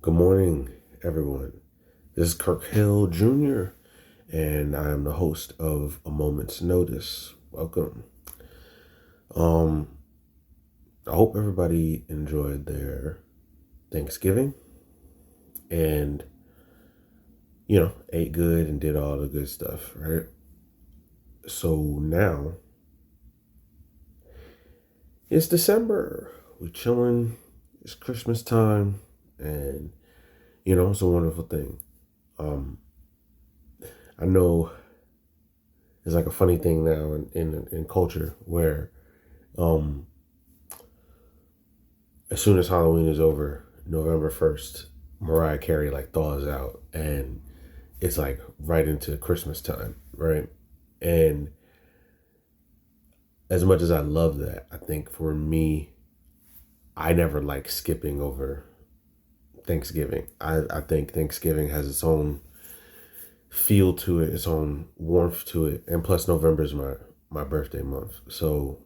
Good morning, everyone. This is Kirk Hill Jr., and I am the host of A Moment's Notice. Welcome. Um, I hope everybody enjoyed their Thanksgiving and, ate good and did all the good stuff, right? So now it's December. We're chilling. It's Christmas time, and, it's a wonderful thing. Um, I know it's like a funny thing now in culture where um as soon as Halloween is over, November 1st, Mariah Carey like thaws out and it's like right into Christmas time, right? And as much as I love that, I think for me, I never like skipping over Thanksgiving. I think Thanksgiving has its own feel to it, its own warmth to it. And plus November is my birthday month. So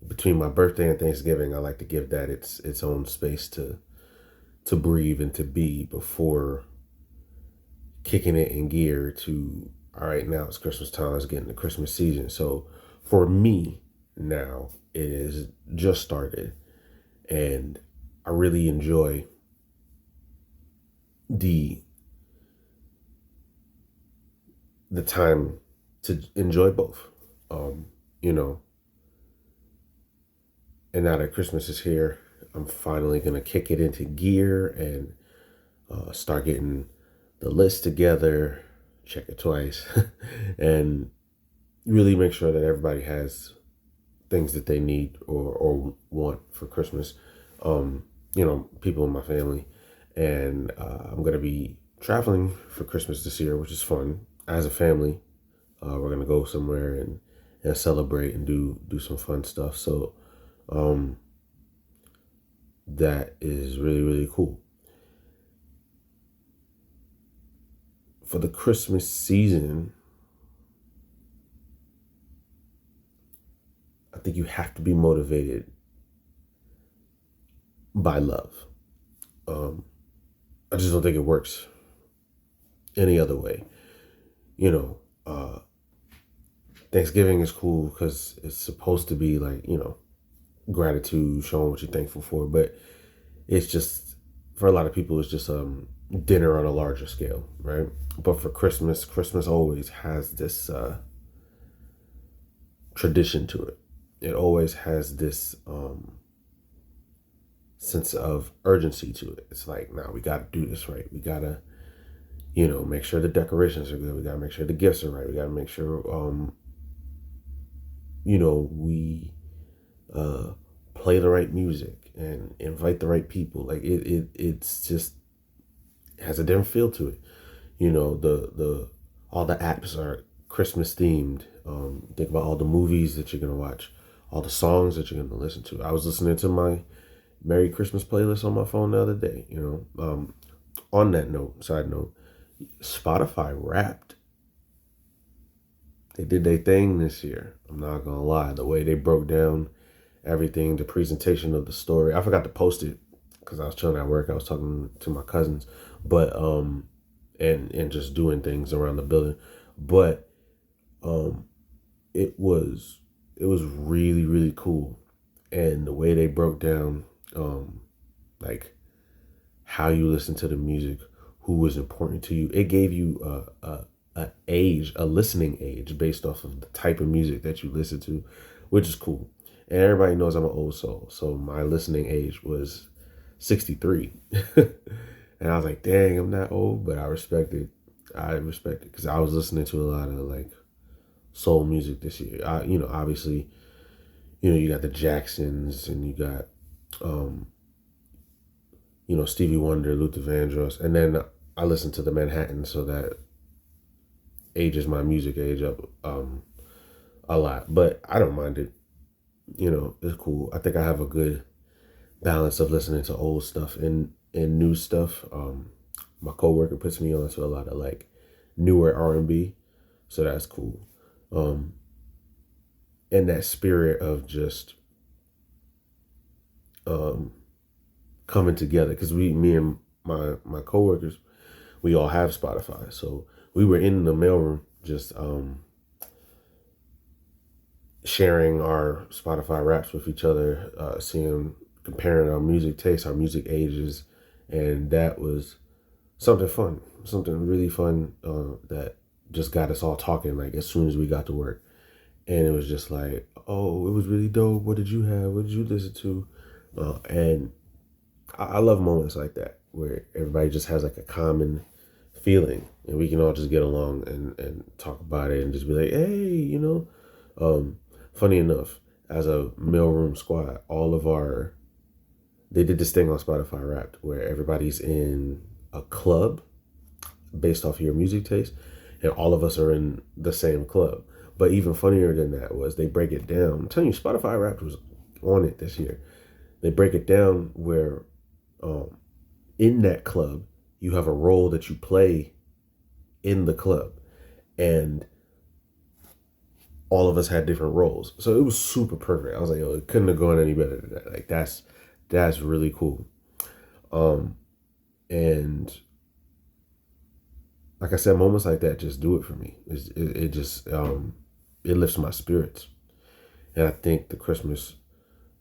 between my birthday and Thanksgiving, I like to give that its own space to breathe and to be before kicking it in gear to all right, now it's Christmas time, let's get into Christmas season. So for me now it is just started and I really enjoy the the time to enjoy both. Um, you know, and now that Christmas is here, I'm finally gonna kick it into gear and start getting the list together, check it twice, and really make sure that everybody has things that they need or want for Christmas. People in my family. And I'm going to be traveling for Christmas this year, which is fun. As a family, we're going to go somewhere and celebrate and do some fun stuff. So um, that is really, really cool. For the Christmas season, I think you have to be motivated by love. Um, I just don't think it works any other way. You know, Thanksgiving is cool because it's supposed to be like, gratitude, showing what you're thankful for. But it's just, for a lot of people, it's just dinner on a larger scale, right? But for Christmas, Christmas always has this tradition to it. It always has this sense of urgency to it. It's like, now we got to do this right. We got to, make sure the decorations are good. We got to make sure the gifts are right. We got to make sure, we play the right music and invite the right people. Like it's just has a different feel to it. The all the apps are Christmas themed. Think about all the movies that you're gonna watch, all the songs that you're gonna listen to. I was listening to my Merry Christmas playlist on my phone the other day. On that note, side note, Spotify Wrapped. They did their thing this year. I'm not gonna lie. The way they broke down everything, the presentation of the story. I forgot to post it because I was chilling at work. I was talking to my cousins, but and just doing things around the building. But it was really, really cool. And the way they broke down like how you listen to the music, who was important to you. It gave you a listening age based off of the type of music that you listen to, which is cool. And everybody knows I'm an old soul, so my listening age was 63. And I was like, dang, I'm not old, but I respect it. I respect it because I was listening to a lot of like soul music this year. Obviously, you got the Jacksons and you got, Stevie Wonder, Luther Vandross, and then I listen to the Manhattan, so that ages my music age up a lot. But I don't mind it. It's cool. I think I have a good balance of listening to old stuff and new stuff. My coworker puts me on to a lot of like newer R&B, so that's cool. Um, and that spirit of just coming together because me and my coworkers, we all have Spotify. So we were in the mailroom just sharing our Spotify raps with each other, comparing our music tastes, our music ages, and that was something fun, something really fun that just got us all talking like as soon as we got to work. And it was just like, oh, it was really dope. What did you have? What did you listen to? And I love moments like that where everybody just has like a common feeling and we can all just get along and talk about it and just be like, hey, funny enough, as a mailroom squad, they did this thing on Spotify Wrapped where everybody's in a club based off of your music taste, and all of us are in the same club. But even funnier than that was they break it down. I'm telling you, Spotify Wrapped was on it this year. They break it down where in that club, you have a role that you play in the club. And all of us had different roles. So it was super perfect. I was like, oh, it couldn't have gone any better than that. Like that's really cool. And like I said, moments like that just do it for me. It just it lifts my spirits. And I think the Christmas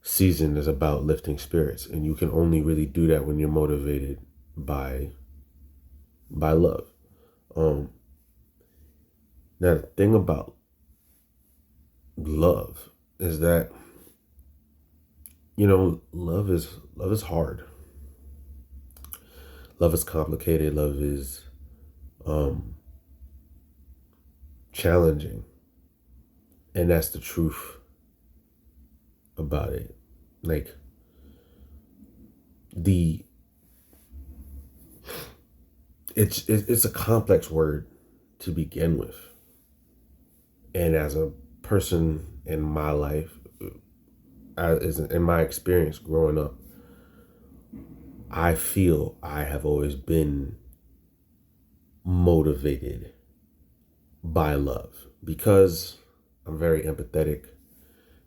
season is about lifting spirits, and you can only really do that when you're motivated by love. Now the thing about love is that love is hard. Love is complicated. Love is challenging, and that's the truth about it. Like it's a complex word to begin with, and as a person in my life, in my experience growing up, I feel I have always been motivated by love because I'm very empathetic,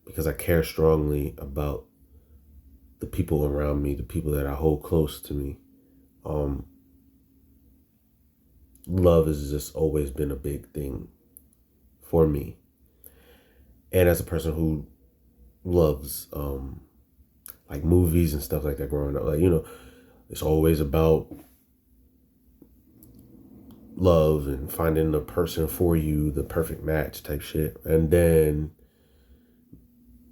because I care strongly about the people around me, the people that I hold close to me. Love has just always been a big thing for me. And as a person who loves like movies and stuff like that growing up, like, it's always about love and finding the person for you, the perfect match type shit. And then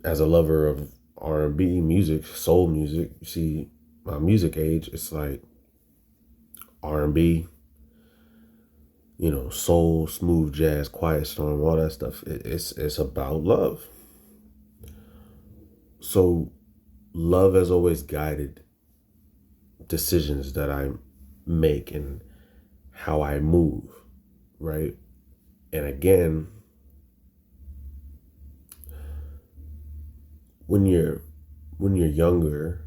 as a lover of R&B music, soul music, you see my music age, it's like R&B, soul, smooth jazz, quiet storm, all that stuff. It's about love. So love has always guided decisions that I make and how I move, right? And again, when you're younger,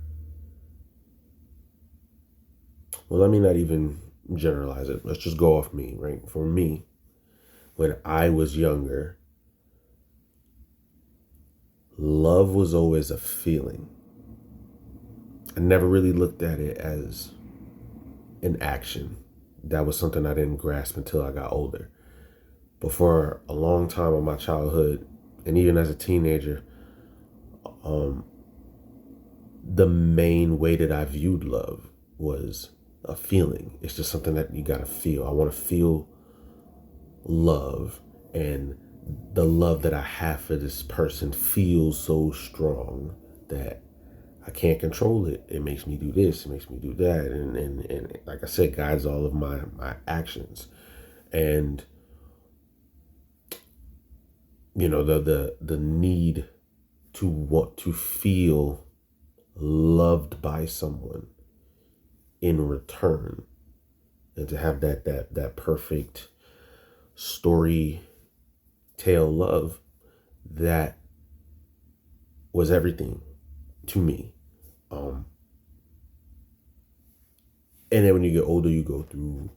well, let me not even generalize it. Let's just go off me, right? For me, when I was younger, love was always a feeling. I never really looked at it as an action. That was something I didn't grasp until I got older. But for a long time in my childhood, and even as a teenager, the main way that I viewed love was a feeling. It's just something that you gotta feel. I want to feel love, and the love that I have for this person feels so strong that I can't control it. It makes me do this, it makes me do that, and like I said, guides all of my actions. And the need to want to feel loved by someone in return, and to have that perfect story tale love, that was everything to me. And then when you get older, you go through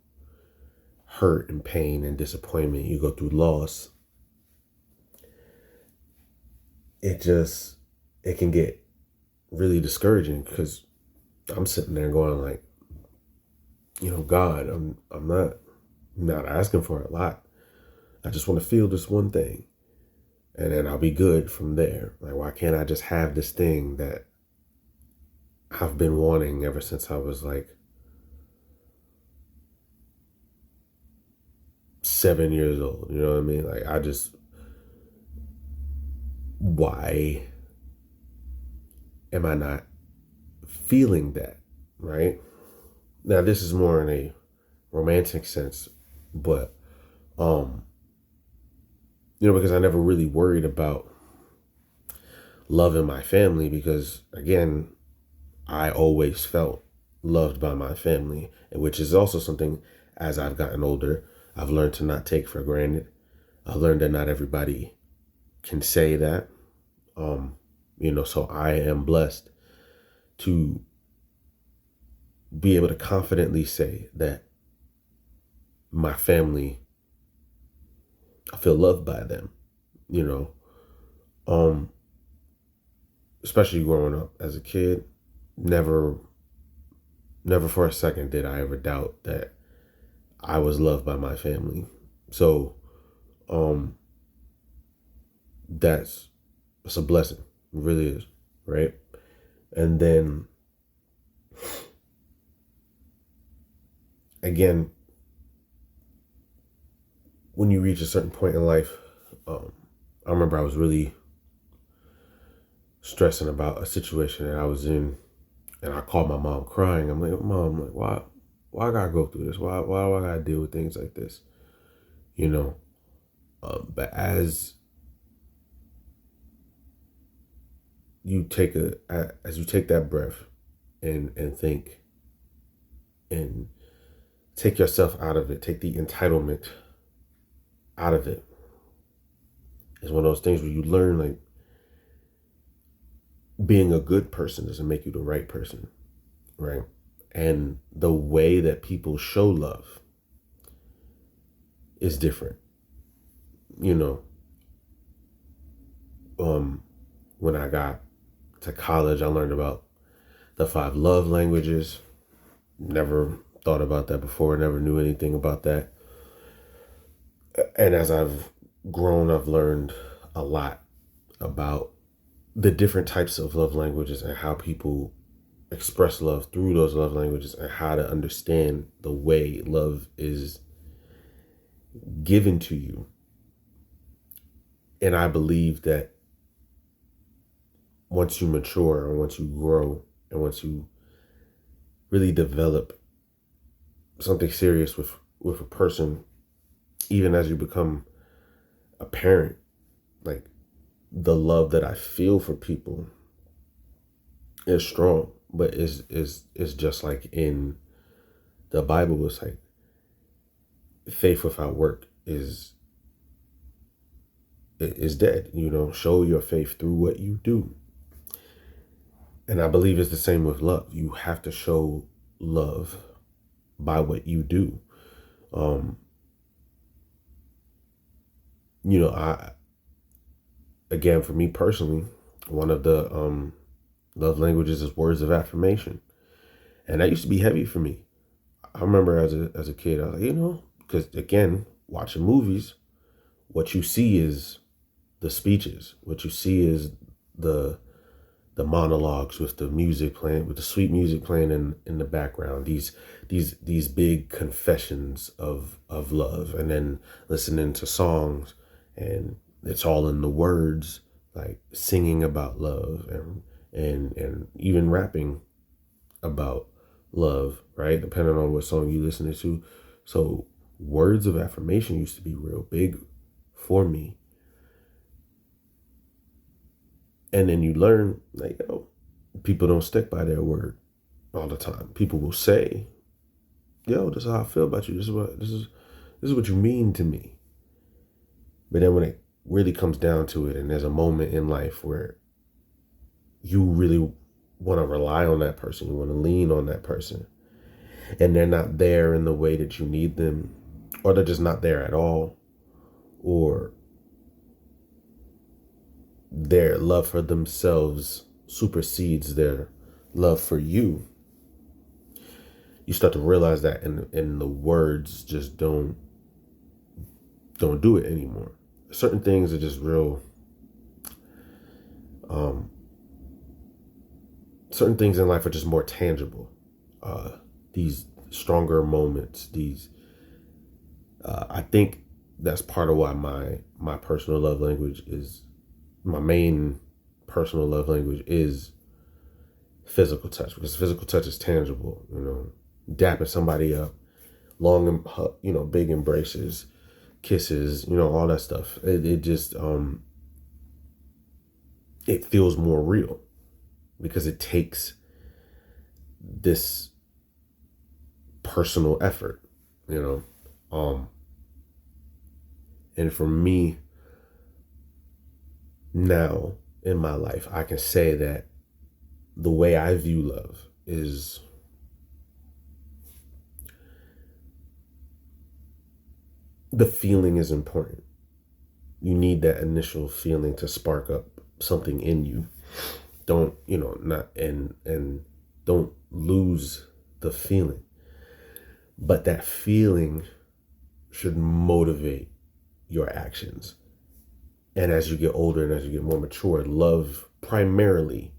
hurt and pain and disappointment, you go through loss. It can get really discouraging because I'm sitting there going like, God, I'm not asking for a lot. I just want to feel this one thing, and then I'll be good from there. Like, why can't I just have this thing that I've been wanting ever since I was like 7 years old? You know what I mean? Like, why am I not feeling that? Right? Now, this is more in a romantic sense, but, because I never really worried about love in my family because, again, I always felt loved by my family, which is also something as I've gotten older, I've learned to not take for granted. I've learned that not everybody can say that. So I am blessed to be able to confidently say that my family, I feel loved by them, you know. Especially growing up as a kid, never for a second did I ever doubt that I was loved by my family. So that's it's a blessing. It really is, right? And then again, when you reach a certain point in life, I remember I was really stressing about a situation that I was in, and I called my mom crying. I'm like, Mom, like, why I gotta go through this? Why do I gotta deal with things like this? But as you take that breath and think and take yourself out of it, take the entitlement out of it. It's one of those things where you learn like being a good person doesn't make you the right person, right? And the way that people show love is different. When I got to college, I learned about the 5 love languages. Never thought about that before, never knew anything about that. And as I've grown, I've learned a lot about the different types of love languages and how people express love through those love languages and how to understand the way love is given to you. And I believe that once you mature and once you grow and once you really develop something serious with a person, even as you become a parent, like the love that I feel for people is strong, but is just like in the Bible. It's like faith without work is dead. Show your faith through what you do. And I believe it's the same with love. You have to show love by what you do. Again, for me personally, one of the love languages is words of affirmation. And that used to be heavy for me. I remember as a kid, I was like, because again, watching movies, what you see is the speeches. What you see is the monologues with the music playing, with the sweet music playing in the background. These big confessions of love, and then listening to songs, and it's all in the words, like singing about love and even rapping about love, right? Depending on what song you listen to. So words of affirmation used to be real big for me. And then you learn, like, people don't stick by their word all the time. People will say, this is how I feel about you. This is what you mean to me. But then when it really comes down to it, and there's a moment in life where you really want to rely on that person, you want to lean on that person, and they're not there in the way that you need them, or they're just not there at all, or their love for themselves supersedes their love for you, you start to realize that, and the words just don't do it anymore. Certain things are just real. Um, certain things in life are just more tangible. These stronger moments. I think that's part of why my personal love language is my main personal love language is physical touch, because physical touch is tangible. Dapping somebody up, long and big embraces, kisses, all that stuff. It just it feels more real because it takes this personal effort, and for me now in my life, I can say that the way I view love is the feeling is important. You need that initial feeling to spark up something in you. Don't, not and don't lose the feeling. But that feeling should motivate your actions. And as you get older and as you get more mature, love primarily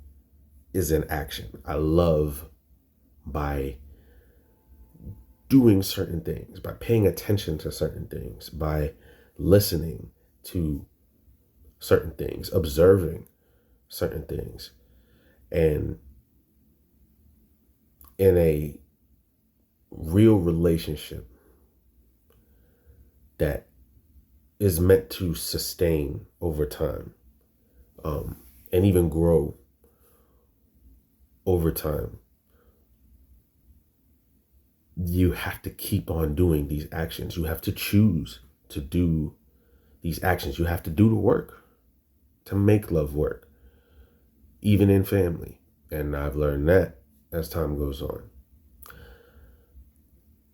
is an action. I love by doing certain things, by paying attention to certain things, by listening to certain things, observing certain things. And in a real relationship that is meant to sustain over time, and even grow over time, you have to keep on doing these actions. You have to choose to do these actions. You have to do the work to make love work, even in family. And I've learned that as time goes on.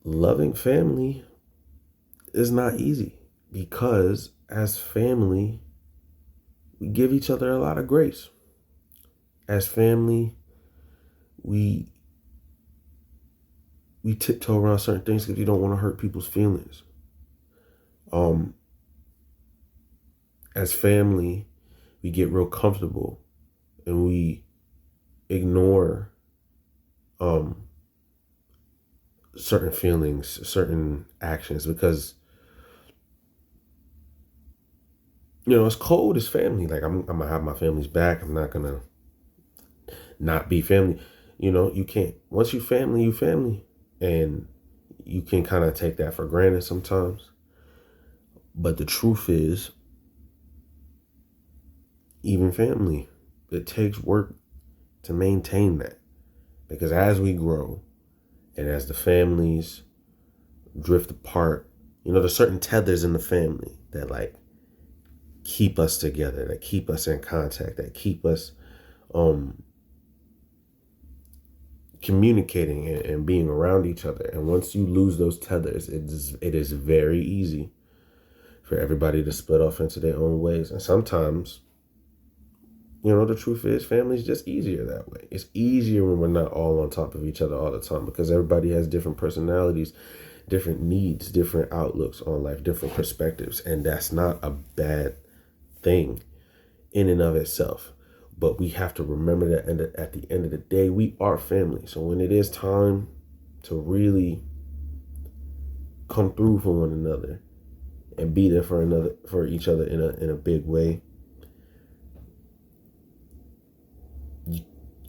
Loving family is not easy because as family, we give each other a lot of grace. As family, we tiptoe around certain things because you don't want to hurt people's feelings. As family, we get real comfortable and we ignore certain feelings, certain actions, because it's cold as family. Like I'm gonna have my family's back. I'm not gonna not be family. You can't. Once you family, and you can kind of take that for granted sometimes. But the truth is, even family, it takes work to maintain that, because as we grow and as the families drift apart, there's certain tethers in the family that like keep us together, that keep us in contact, that keep us communicating and being around each other. And once you lose those tethers, it is very easy for everybody to split off into their own ways. And sometimes, the truth is, family's just easier that way. It's easier when we're not all on top of each other all the time, because everybody has different personalities, different needs, different outlooks on life, different perspectives. And that's not a bad thing in and of itself. But we have to remember that at the end of the day, we are family. So when it is time to really come through for one another and be there for each other in a big way,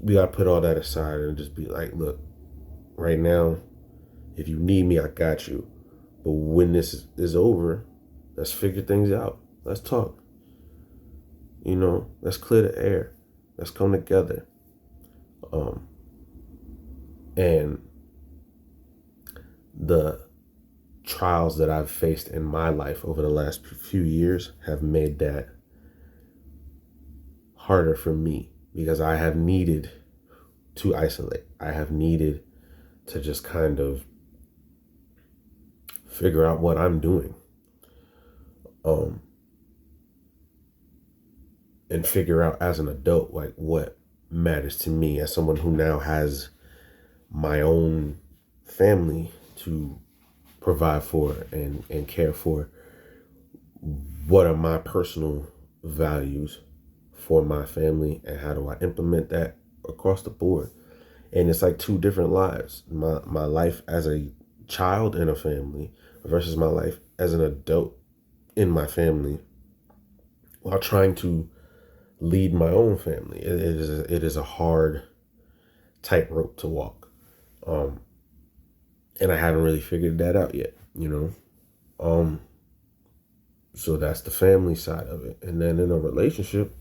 we gotta put all that aside and just be like, look, right now, if you need me, I got you. But when this is over, let's figure things out. Let's talk. Let's clear the air. Let's come together. And the trials that I've faced in my life over the last few years have made that harder for me, because I have needed to isolate. I have needed to just kind of figure out what I'm doing. And figure out as an adult, what matters to me as someone who now has my own family to provide for and care for. What are my personal values for my family, and how do I implement that across the board? And it's like two different lives. My life as a child in a family versus my life as an adult in my family, while trying to lead my own family. It is a hard tightrope to walk. And I haven't really figured that out yet, you know? So that's the family side of it. And then in a relationship,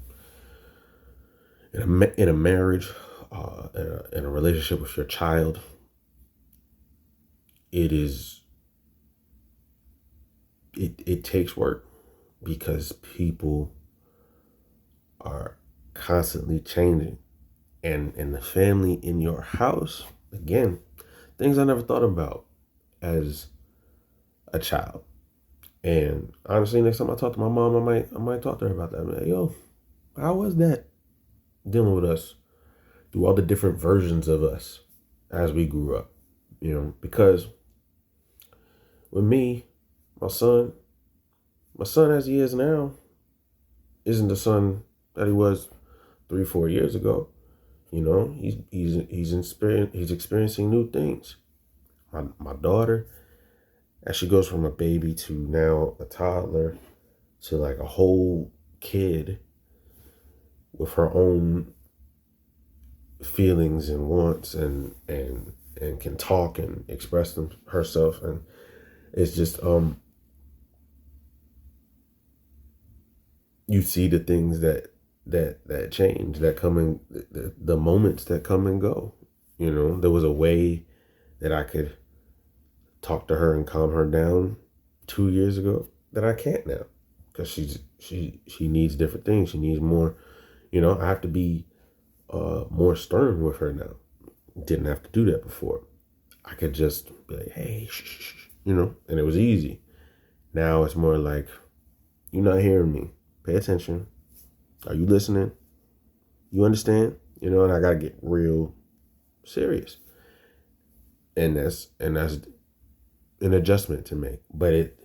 in a marriage, in a relationship with your child, it takes work, because people are constantly changing. And in the family in your house, again, things I never thought about as a child. And honestly, next time I talk to my mom, I might talk to her about that. I'm like, yo, how was that dealing with us through all the different versions of us as we grew up? Because with me, my son as he is now isn't the son that he was 3-4 years ago. He's experiencing new things. My daughter, as she goes from a baby to now a toddler to like a whole kid with her own feelings and wants and can talk and express herself, and it's just you see the things that change, that come in, the moments that come and go. There was a way that I could talk to her and calm her down 2 years ago that I can't now, because she needs different things. She needs more. I have to be more stern with her now. Didn't have to do that before. I could just be like, hey, shh, shh, shh, and it was easy. Now it's more like, you're not hearing me. Pay attention. Are you listening? You understand? And I gotta get real serious. And that's an adjustment to make. But it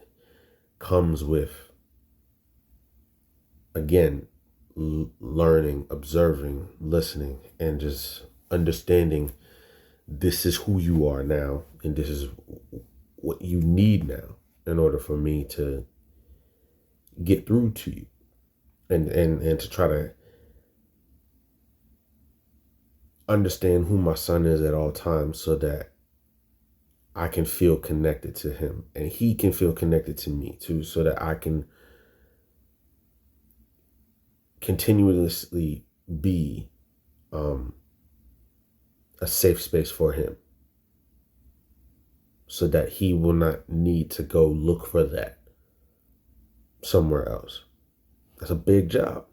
comes with, again, learning, observing, listening, and just understanding this is who you are now, and this is what you need now in order for me to get through to you, and to try to understand who my son is at all times, so that I can feel connected to him and he can feel connected to me too, so that I can continuously be a safe space for him, so that he will not need to go look for that somewhere else. That's a big job.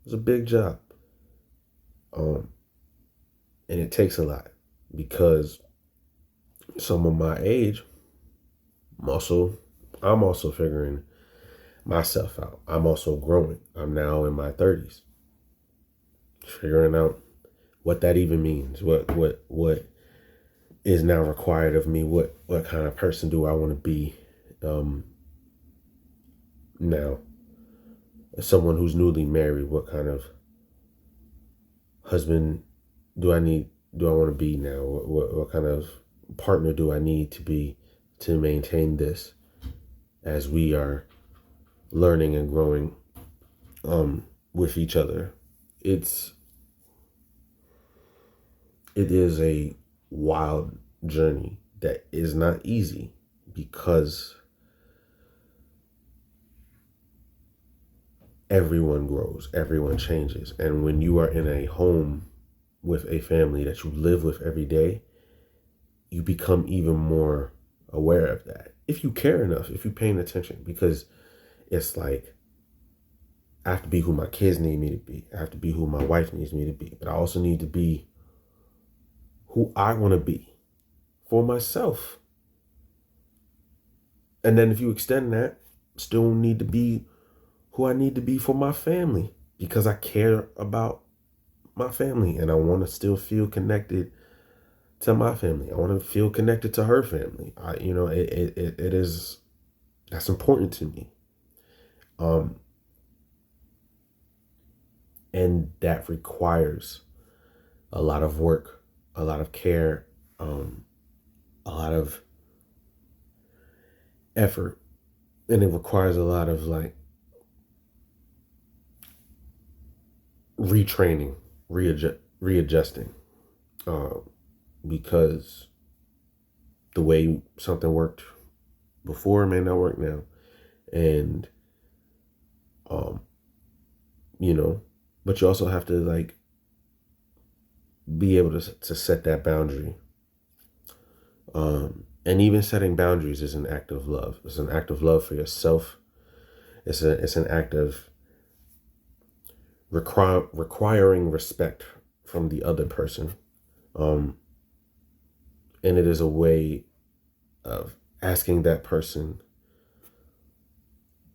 It's a big job. And it takes a lot, because someone my age, I'm also figuring myself out. I'm also growing. I'm now in my 30s, figuring out what that even means. What is now required of me? What kind of person do I want to be now? As someone who's newly married, what kind of husband do I want to be now? What kind of partner do I need to be to maintain this as we are learning and growing with each other? It is a wild journey that is not easy, because everyone grows, everyone changes. And when you are in a home with a family that you live with every day, you become even more aware of that. If you care enough, if you're paying attention, because it's like, I have to be who my kids need me to be. I have to be who my wife needs me to be. But I also need to be who I want to be for myself. And then if you extend that, still need to be who I need to be for my family, because I care about my family and I want to still feel connected to my family. I want to feel connected to her family. It is, that's important to me. Um, and that requires a lot of work, a lot of care, a lot of effort, and it requires a lot of like retraining, readjusting, uh, because the way something worked before may not work now, and um, you know, but you also have to like be able to set that boundary. And even setting boundaries is an act of love. It's an act of love for yourself. It's an act of requiring respect from the other person. Um, and it is a way of asking that person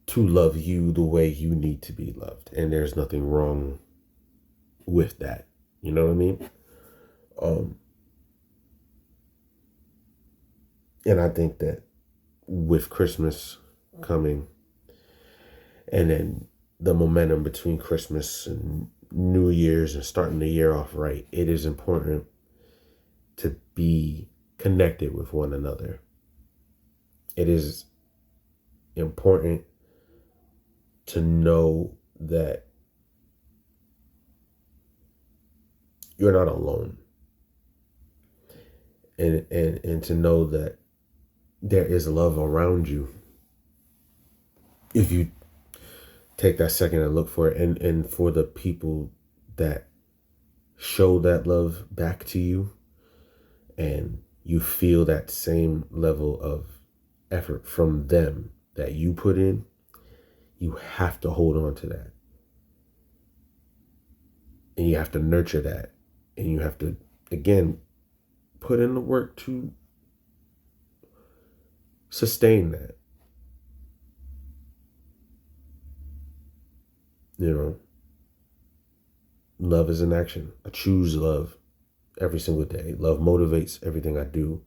to love you the way you need to be loved. And there's nothing wrong with that. You know what I mean? And I think that with Christmas coming, and then the momentum between Christmas and New Year's and starting the year off right, it is important to be connected with one another. It is important to know that you're not alone. And to know that there is love around you if you take that second and look for it. And for the people that show that love back to you, and you feel that same level of effort from them that you put in, you have to hold on to that. And you have to nurture that. And you have to, again, put in the work to sustain that. You know, love is an action. I choose love every single day. Love motivates everything I do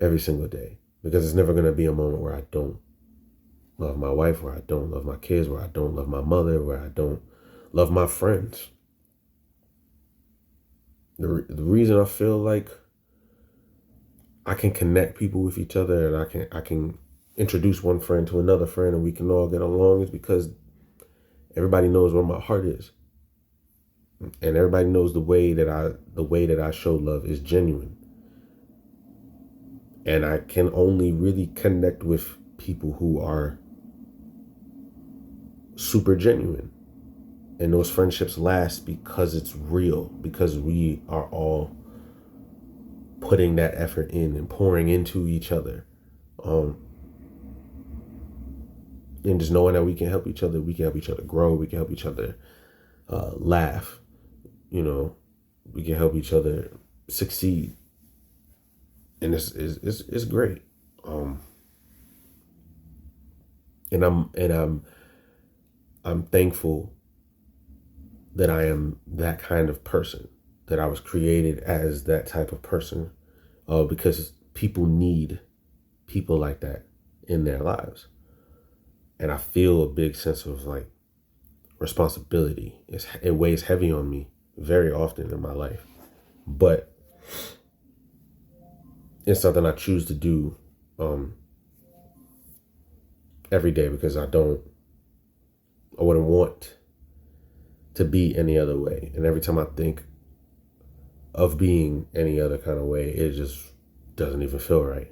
every single day, because it's never going to be a moment where I don't love my wife, where I don't love my kids, where I don't love my mother, where I don't love my friends. The reason I feel like I can connect people with each other, and I can introduce one friend to another friend, and we can all get along, is because everybody knows where my heart is. And everybody knows the way that I show love is genuine. And I can only really connect with people who are super genuine. And those friendships last because it's real, because we are all putting that effort in and pouring into each other. And just knowing that we can help each other grow, we can help each other laugh, we can help each other succeed. And it's great. And I'm thankful that I am that kind of person, that I was created as that type of person, because people need people like that in their lives. And I feel a big sense of like responsibility. It weighs heavy on me very often in my life, but it's something I choose to do every day, because I wouldn't want to be any other way. And every time I think of being any other kind of way, it just doesn't even feel right.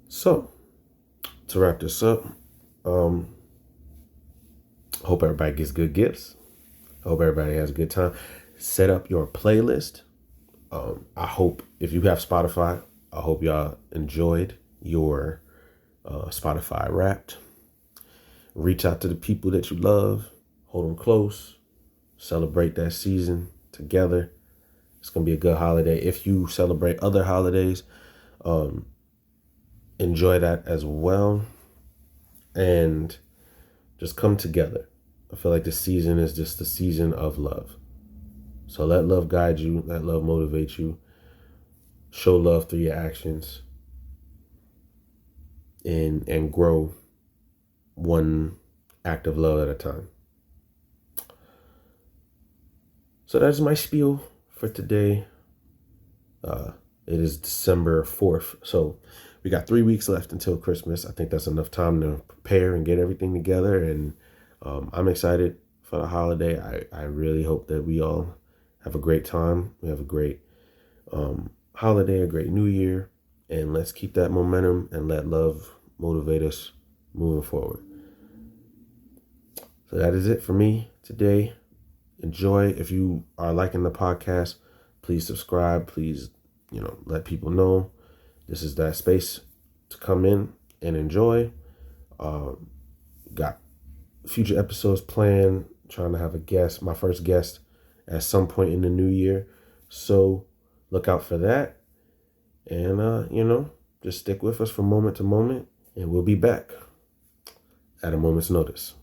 So, to wrap this up, hope everybody gets good gifts. Hope everybody has a good time. Set up your playlist. I hope, if you have Spotify, I hope y'all enjoyed your Spotify Wrapped. Reach out to the people that you love. Hold them close. Celebrate that season together. It's going to be a good holiday. If you celebrate other holidays, enjoy that as well. And just come together. I feel like this season is just the season of love. So let love guide you, let love motivate you, show love through your actions, and grow one act of love at a time. So that's my spiel for today. It is December 4th. So we got 3 weeks left until Christmas. I think that's enough time to prepare and get everything together. And I'm excited for the holiday. I really hope that we all have a great time. We have a great holiday, a great new year. And let's keep that momentum and let love motivate us moving forward. So that is it for me today. Enjoy. If you are liking the podcast, please subscribe. Please, let people know this is that space to come in and enjoy. Got future episodes planned. Trying to have a guest, my first guest, at some point in the new year. So look out for that. And, just stick with us from moment to moment, and we'll be back at a moment's notice.